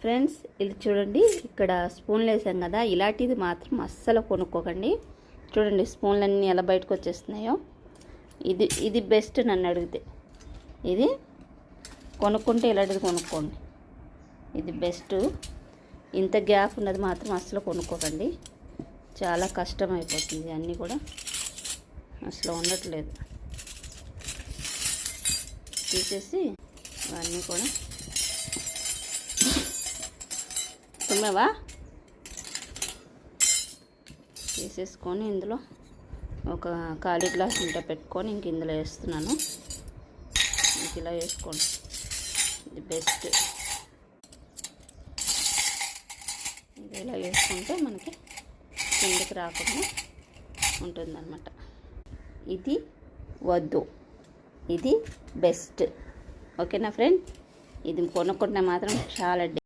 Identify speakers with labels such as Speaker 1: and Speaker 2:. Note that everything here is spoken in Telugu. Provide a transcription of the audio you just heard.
Speaker 1: ఫ్రెండ్స్ ఇది చూడండి, ఇక్కడ స్పూన్లు వేసాం కదా, ఇలాంటిది మాత్రం అస్సలు కొనుక్కోకండి. చూడండి స్పూన్లన్నీ ఎలా బయటకు వచ్చేస్తున్నాయో. ఇది బెస్ట్ నన్ను అడిగితే. ఇది కొనుక్కుంటే ఇలాంటిది కొనుక్కోండి, ఇది బెస్ట్. ఇంత గ్యాప్ ఉన్నది మాత్రం అస్సలు కొనుక్కోకండి, చాలా కష్టం అయిపోతుంది. అన్నీ కూడా అసలు ఉండట్లేదు. తీసేసి ఇవన్నీ కూడా తుమ్మేవా తీసేసుకొని ఇందులో ఒక ఖాళీ గ్లాస్ ఇంట పెట్టుకొని ఇంక ఇందులో వేస్తున్నాను. ఇంక ఇలా వేసుకోండి, ఇది బెస్ట్. ఇంకా ఇలా వేసుకుంటే మనకి కిందకి రాకుండా ఉంటుందన్నమాట. ఇది వద్దు, ఇది బెస్ట్. ఓకేనా ఫ్రెండ్, ఇది కొనుక్కుంటే మాత్రం చాలా